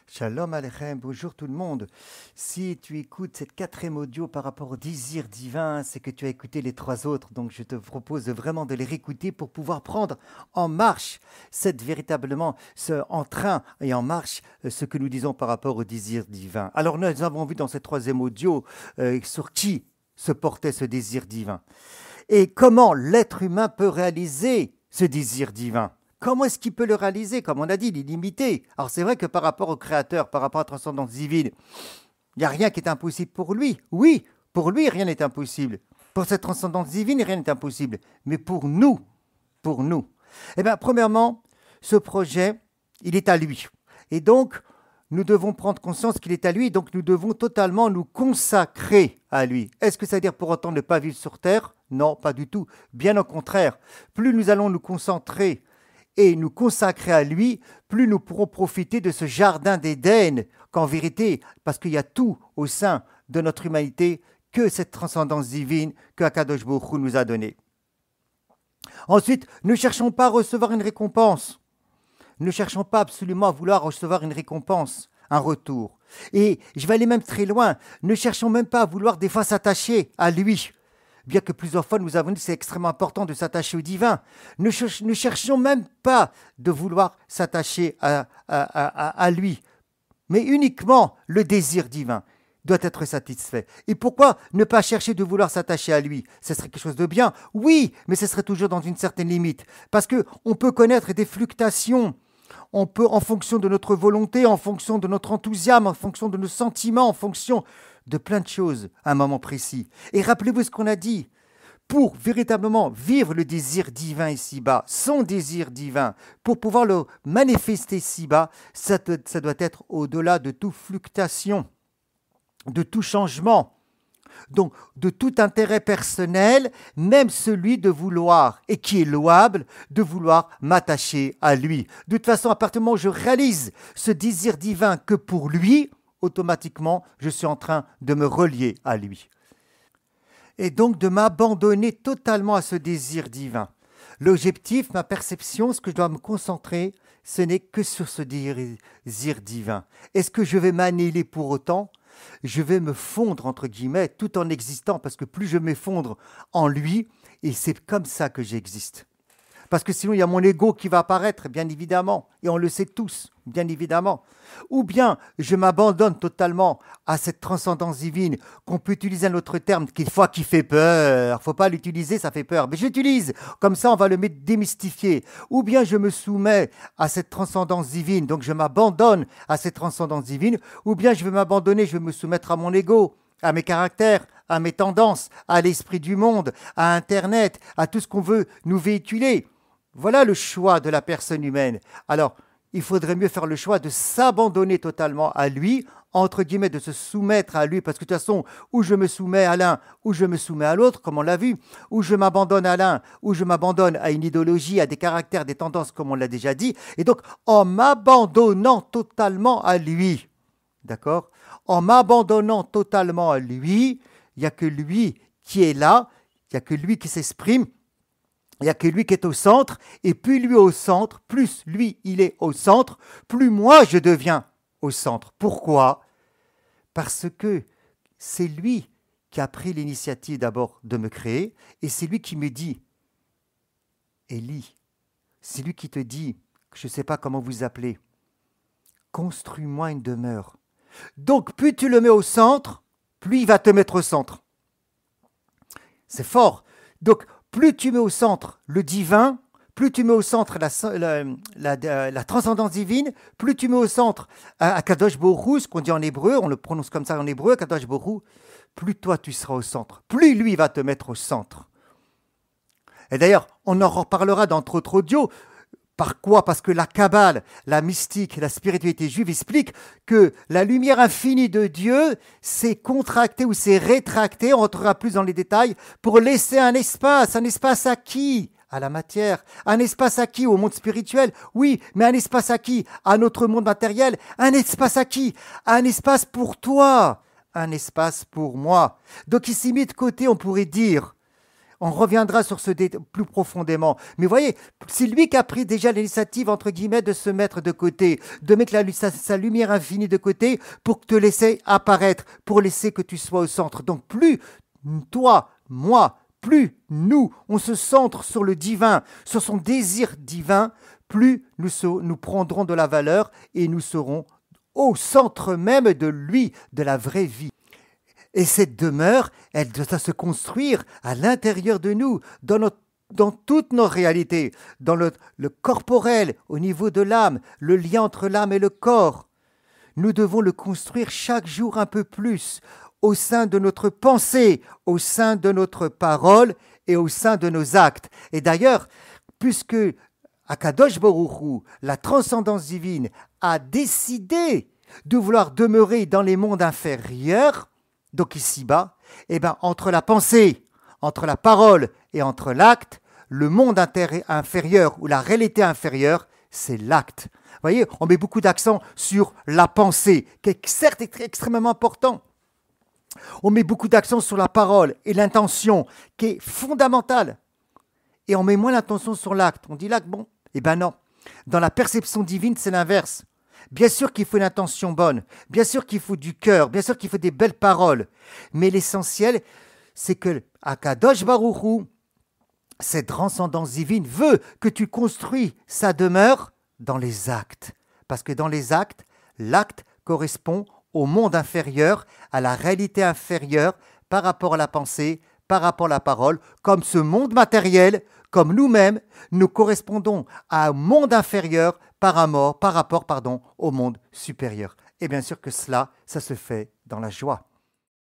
Shalom Aleichem, bonjour tout le monde. Si tu écoutes cette quatrième audio par rapport au désir divin, c'est que tu as écouté les trois autres. Donc je te propose vraiment de les réécouter pour pouvoir prendre en marche véritablement en train et en marche ce que nous disons par rapport au désir divin. Alors nous avons vu dans cette troisième audio sur qui se portait ce désir divin et comment l'être humain peut réaliser ce désir divin. Comment est-ce qu'il peut le réaliser? Comme on a dit, il est limité. Alors c'est vrai que par rapport au Créateur, par rapport à la transcendance divine, il n'y a rien qui est impossible pour lui. Oui, pour lui, rien n'est impossible. Pour cette transcendance divine, rien n'est impossible. Mais pour nous, eh bien, premièrement, ce projet, il est à lui. Et donc, nous devons prendre conscience qu'il est à lui, donc nous devons totalement nous consacrer à lui. Est-ce que ça veut dire pour autant ne pas vivre sur terre? Non, pas du tout. Bien au contraire. Plus nous allons nous concentrer et nous consacrer à lui, plus nous pourrons profiter de ce jardin d'Éden, qu'en vérité, parce qu'il y a tout au sein de notre humanité, que cette transcendance divine que Akadosh Baruch Hu nous a donnée. Ensuite, ne cherchons pas à recevoir une récompense. Ne cherchons pas absolument à vouloir recevoir une récompense, un retour. Et je vais aller même très loin, ne cherchons même pas à vouloir des fois s'attacher à lui. Bien que plusieurs fois nous avons dit que c'est extrêmement important de s'attacher au divin. Ne cherchons même pas de vouloir s'attacher à lui, mais uniquement le désir divin doit être satisfait. Et pourquoi ne pas chercher de vouloir s'attacher à lui? Ce serait quelque chose de bien, oui, mais ce serait toujours dans une certaine limite. Parce qu'on peut connaître des fluctuations. On peut, en fonction de notre volonté, en fonction de notre enthousiasme, en fonction de nos sentiments, en fonction de plein de choses à un moment précis. Et rappelez-vous ce qu'on a dit. Pour véritablement vivre le désir divin ici-bas, son désir divin, pour pouvoir le manifester ici-bas, ça doit être au-delà de toute fluctuation, de tout changement. Donc, de tout intérêt personnel, même celui de vouloir, et qui est louable, de vouloir m'attacher à lui. De toute façon, à partir du moment où je réalise ce désir divin que pour lui, automatiquement, je suis en train de me relier à lui. Et donc de m'abandonner totalement à ce désir divin. L'objectif, ma perception, ce que je dois me concentrer, ce n'est que sur ce désir divin. Est-ce que je vais m'annihiler pour autant? Je vais me fondre, entre guillemets, tout en existant, parce que plus je m'effondre en lui, et c'est comme ça que j'existe. Parce que sinon, il y a mon ego qui va apparaître, bien évidemment, et on le sait tous, bien évidemment. Ou bien, je m'abandonne totalement à cette transcendance divine, qu'on peut utiliser un autre terme, qui fait peur. Il ne faut pas l'utiliser, ça fait peur. Mais j'utilise, comme ça on va le démystifier. Ou bien je me soumets à cette transcendance divine, donc je m'abandonne à cette transcendance divine. Ou bien je vais m'abandonner, je vais me soumettre à mon ego, à mes caractères, à mes tendances, à l'esprit du monde, à Internet, à tout ce qu'on veut nous véhiculer. Voilà le choix de la personne humaine. Alors, il faudrait mieux faire le choix de s'abandonner totalement à lui, entre guillemets, de se soumettre à lui, parce que de toute façon, ou je me soumets à l'un, ou je me soumets à l'autre, comme on l'a vu, ou je m'abandonne à l'un, ou je m'abandonne à une idéologie, à des caractères, des tendances, comme on l'a déjà dit, et donc en m'abandonnant totalement à lui, d'accord? En m'abandonnant totalement à lui, il n'y a que lui qui est là, il n'y a que lui qui s'exprime, il n'y a que lui qui est au centre, et plus lui au centre, plus lui il est au centre, plus moi je deviens au centre. Pourquoi? Parce que c'est lui qui a pris l'initiative d'abord de me créer, et c'est lui qui me dit, Élie, c'est lui qui te dit, je ne sais pas comment vous appelez, construis-moi une demeure. Donc plus tu le mets au centre, plus il va te mettre au centre. C'est fort. Donc plus tu mets au centre le divin, plus tu mets au centre la transcendance divine, plus tu mets au centre Akadosh Baruch Hu, ce qu'on dit en hébreu, on le prononce comme ça en hébreu, Akadosh Baruch Hu, plus toi tu seras au centre, plus lui va te mettre au centre. Et d'ailleurs, on en reparlera dans d'autres audios. Par quoi? Parce que la Kabbale, la mystique, la spiritualité juive explique que la lumière infinie de Dieu s'est contractée ou s'est rétractée, on rentrera plus dans les détails, pour laisser un espace à qui? À la matière. Un espace à qui? Au monde spirituel? Oui, mais un espace à qui? À notre monde matériel? Un espace à qui? Un espace pour toi, un espace pour moi. Donc ici mis de côté, on pourrait dire, On reviendra sur ce plus profondément. Mais voyez, c'est lui qui a pris déjà l'initiative, entre guillemets, de se mettre de côté, de mettre sa lumière infinie de côté pour te laisser apparaître, pour laisser que tu sois au centre. Donc plus toi, moi, plus nous, on se centre sur le divin, sur son désir divin, plus nous prendrons de la valeur et nous serons au centre même de lui, de la vraie vie. Et cette demeure, elle doit se construire à l'intérieur de nous, dans toutes nos réalités, dans le corporel, au niveau de l'âme, le lien entre l'âme et le corps. Nous devons le construire chaque jour un peu plus, au sein de notre pensée, au sein de notre parole et au sein de nos actes. Et d'ailleurs, puisque Akadosh Baruch Hu, la transcendance divine, a décidé de vouloir demeurer dans les mondes inférieurs, donc ici-bas, eh bien, entre la pensée, entre la parole et entre l'acte, le monde inférieur ou la réalité inférieure, c'est l'acte. Vous voyez, on met beaucoup d'accent sur la pensée, qui est certes extrêmement important. On met beaucoup d'accent sur la parole et l'intention, qui est fondamentale. Et on met moins l'intention sur l'acte. On dit l'acte, bon, eh bien non. Dans la perception divine, c'est l'inverse. Bien sûr qu'il faut une intention bonne, bien sûr qu'il faut du cœur, bien sûr qu'il faut des belles paroles. Mais l'essentiel, c'est que Akadosh Baruch Hu, cette transcendance divine, veut que tu construis sa demeure dans les actes. Parce que dans les actes, l'acte correspond au monde inférieur, à la réalité inférieure par rapport à la pensée, par rapport à la parole, comme ce monde matériel, comme nous-mêmes, nous correspondons à un monde inférieur par rapport au monde supérieur. Et bien sûr que cela, ça se fait dans la joie.